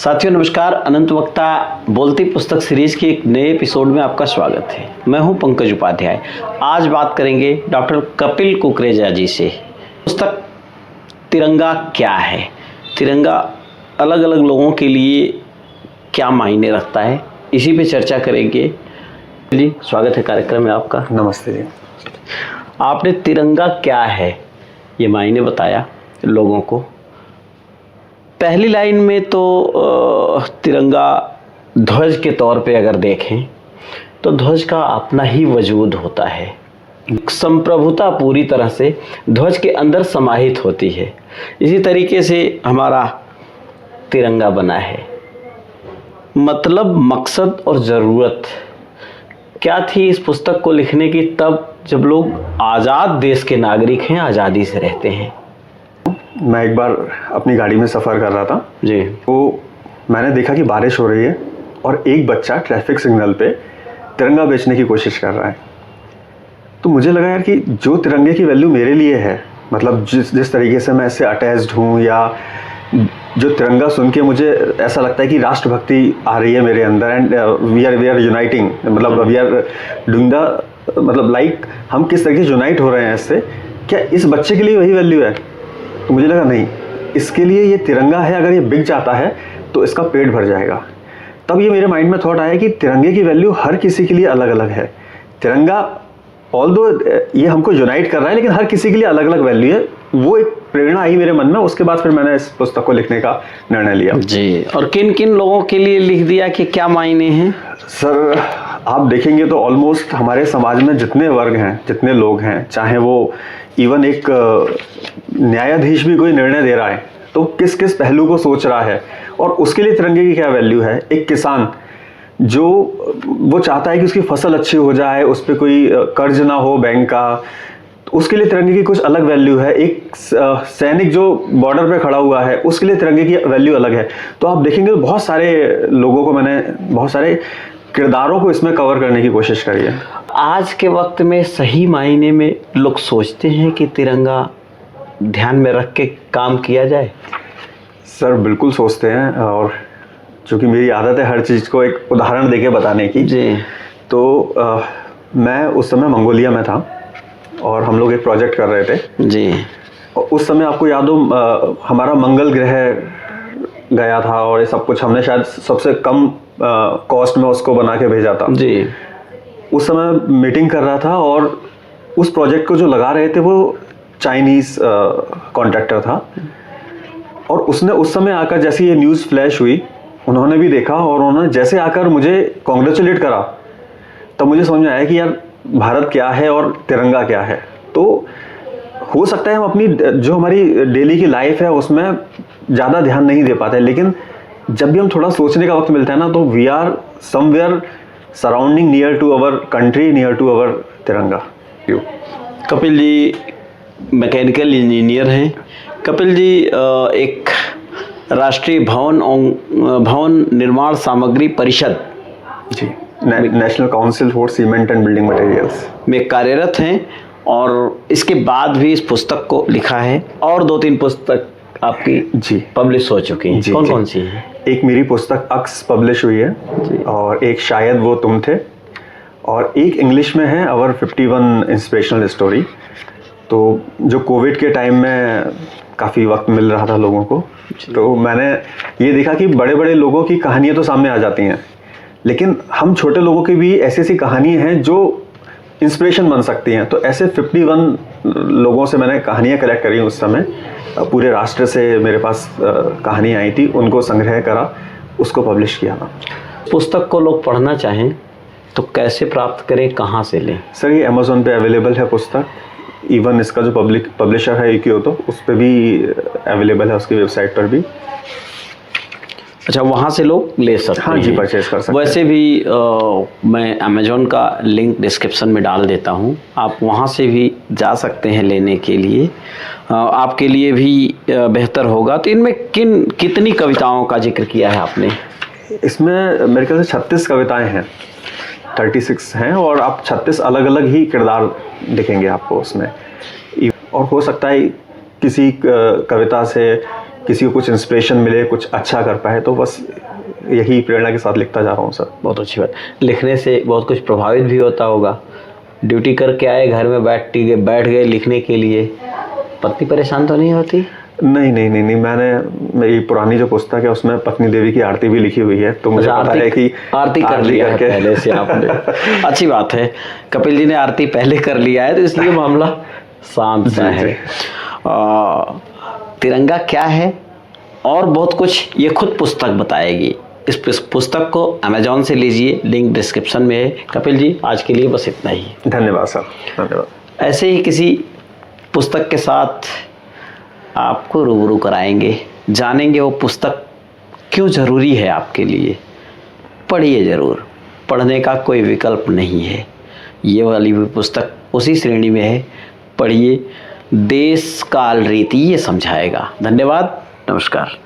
साथियों नमस्कार। अनंत वक्ता बोलती पुस्तक सीरीज के एक नए एपिसोड में आपका स्वागत है। मैं हूं पंकज उपाध्याय। आज बात करेंगे डॉक्टर कपिल कुकरेजा जी से। पुस्तक तिरंगा क्या है, तिरंगा अलग अलग लोगों के लिए क्या मायने रखता है, इसी पे चर्चा करेंगे। जी स्वागत है कार्यक्रम में आपका। नमस्ते जी। आपने तिरंगा क्या है ये मायने बताया लोगों को। पहली लाइन में तो तिरंगा ध्वज के तौर पे अगर देखें तो ध्वज का अपना ही वजूद होता है। संप्रभुता पूरी तरह से ध्वज के अंदर समाहित होती है। इसी तरीके से हमारा तिरंगा बना है। मतलब मकसद और ज़रूरत क्या थी इस पुस्तक को लिखने की, तब जब लोग आज़ाद देश के नागरिक हैं, आज़ादी से रहते हैं। मैं एक बार अपनी गाड़ी में सफ़र कर रहा था जी, तो मैंने देखा कि बारिश हो रही है और एक बच्चा ट्रैफिक सिग्नल पे तिरंगा बेचने की कोशिश कर रहा है। तो मुझे लगा यार कि जो तिरंगे की वैल्यू मेरे लिए है, मतलब जिस तरीके से मैं इससे अटैच्ड हूँ, या जो तिरंगा सुन के मुझे ऐसा लगता है कि राष्ट्रभक्ति आ रही है मेरे अंदर, एंड वी आर यूनाइटिंग, मतलब वी आर डूइंग द, मतलब लाइक हम किस तरीके से यूनाइट हो रहे हैं इससे। क्या इस बच्चे के लिए वही वैल्यू है? तो मुझे लगा नहीं, इसके लिए ये तिरंगा है, अगर ये बिक जाता है तो इसका पेट भर जाएगा। तब ये मेरे माइंड में थॉट आया कि तिरंगे की वैल्यू हर किसी के लिए अलग अलग है। तिरंगा ऑल्दो ये हमको यूनाइट कर रहा है, लेकिन हर किसी के लिए अलग अलग वैल्यू है। वो एक प्रेरणा आई मेरे मन में। उसके बाद फिर मैंने इस पुस्तक को लिखने का निर्णय लिया। जी, और किन किन लोगों के लिए लिख दिया, कि क्या मायने हैं? सर आप देखेंगे तो ऑलमोस्ट हमारे समाज में जितने वर्ग हैं, जितने लोग हैं, चाहे वो इवन एक न्यायाधीश भी कोई निर्णय दे रहा है तो किस किस पहलू को सोच रहा है और उसके लिए तिरंगे की क्या वैल्यू है। एक किसान जो वो चाहता है कि उसकी फसल अच्छी हो जाए, उस पर कोई कर्ज ना हो बैंक का, तो उसके लिए तिरंगे की कुछ अलग वैल्यू है। एक सैनिक जो बॉर्डर पे खड़ा हुआ है, उसके लिए तिरंगे की वैल्यू अलग है। तो आप देखेंगे तो बहुत सारे लोगों को, मैंने बहुत सारे किरदारों को इसमें कवर करने की कोशिश करी है। आज के वक्त में सही मायने में लोग सोचते हैं कि तिरंगा ध्यान में रख के काम किया जाए? सर बिल्कुल सोचते हैं, और चूँकि मेरी आदत है हर चीज़ को एक उदाहरण देके बताने की। जी। तो मैं उस समय मंगोलिया में था और हम लोग एक प्रोजेक्ट कर रहे थे। जी। उस समय आपको याद हो हमारा मंगल ग्रह गया था और ये सब कुछ हमने शायद सबसे कम कॉस्ट में उसको बना के भेजा था। जी। उस समय मीटिंग कर रहा था और उस प्रोजेक्ट को जो लगा रहे थे वो चाइनीज़ कॉन्ट्रैक्टर था। और उसने उस समय आकर, जैसे ये न्यूज़ फ्लैश हुई, उन्होंने भी देखा और उन्होंने जैसे आकर मुझे कॉन्ग्रेचुलेट करा, तब मुझे समझ में आया कि यार भारत क्या है और तिरंगा क्या है। तो हो सकता है हम अपनी जो हमारी डेली की लाइफ है उसमें ज़्यादा ध्यान नहीं दे पाते, लेकिन जब भी हम थोड़ा सोचने का वक्त मिलता है ना, तो we are somewhere surrounding near to our country, near to our Tiranga. You Kapil ji mechanical engineer हैं। कपिल जी एक राष्ट्रीय भवन निर्माण सामग्री परिषद जी, national council for cement and building materials में कार्यरत हैं, और इसके बाद भी इस पुस्तक को लिखा है और 2-3 पुस्तक आपकी जी पब्लिश हो चुकी हैं। कौन कौन सी हैं? एक मेरी पुस्तक अक्स पब्लिश हुई है जी, और एक शायद वो तुम थे, और एक इंग्लिश में है अवर 51 इंस्पिरेशनल स्टोरी। तो जो कोविड के टाइम में काफ़ी वक्त मिल रहा था लोगों को, तो मैंने ये देखा कि बड़े बड़े लोगों की कहानियाँ तो सामने आ जाती हैं, लेकिन हम छोटे लोगों की भी ऐसी ऐसी कहानियाँ हैं जो इंस्पिरेशन बन सकती हैं। तो ऐसे 51 लोगों से मैंने कहानियाँ कलेक्ट करी उस समय। पूरे राष्ट्र से मेरे पास कहानियाँ आई थी, उनको संग्रह करा, उसको पब्लिश किया था। पुस्तक को लोग पढ़ना चाहें तो कैसे प्राप्त करें, कहाँ से लें? सर ये अमेज़ॉन पे अवेलेबल है पुस्तक। इवन इसका जो पब्लिशर है इक्योतो, उस पर भी अवेलेबल है, उसकी वेबसाइट पर भी। अच्छा, वहाँ से लोग ले सकते हैं? हाँ जी, परचेज कर सकते हैं। वैसे भी मैं अमेज़ॉन का लिंक डिस्क्रिप्शन में डाल देता हूँ, आप वहाँ से भी जा सकते हैं लेने के लिए। आपके लिए भी बेहतर होगा। तो इनमें कितनी कविताओं का जिक्र किया है आपने? इसमें मेरे ख्याल से 36 कविताएँ हैं, 36 हैं, और आप 36 अलग अलग ही किरदार दिखेंगे आपको उसमें। और हो सकता है किसी कविता से किसी को कुछ इंस्पिरेशन मिले, कुछ अच्छा कर पाए, तो बस यही प्रेरणा के साथ लिखता जा रहा हूँ सर। बहुत अच्छी बात। लिखने से बहुत कुछ प्रभावित भी होता होगा। ड्यूटी करके आए, घर में बैठ गए लिखने के लिए, पत्नी परेशान तो नहीं होती? नहीं नहीं नहीं नहीं, मैंने मेरी पुरानी जो पुस्तक है उसमें पत्नी देवी की आरती भी लिखी हुई है, तो मुझे पता है कि आरती कर लिया है पहले से आपने। अच्छी बात है, कपिल जी ने आरती पहले कर लिया है, तो इसलिए मामला शांत सा है। तिरंगा क्या है और बहुत कुछ ये खुद पुस्तक बताएगी। इस पुस्तक को अमेजॉन से लीजिए, लिंक डिस्क्रिप्शन में है। कपिल जी, आज के लिए बस इतना ही। धन्यवाद सर, धन्यवाद। ऐसे ही किसी पुस्तक के साथ आपको रूबरू कराएंगे, जानेंगे वो पुस्तक क्यों ज़रूरी है आपके लिए। पढ़िए ज़रूर, पढ़ने का कोई विकल्प नहीं है। ये वाली भी पुस्तक उसी श्रेणी में है, पढ़िए। देश काल रीति ये समझाएगा। धन्यवाद, नमस्कार।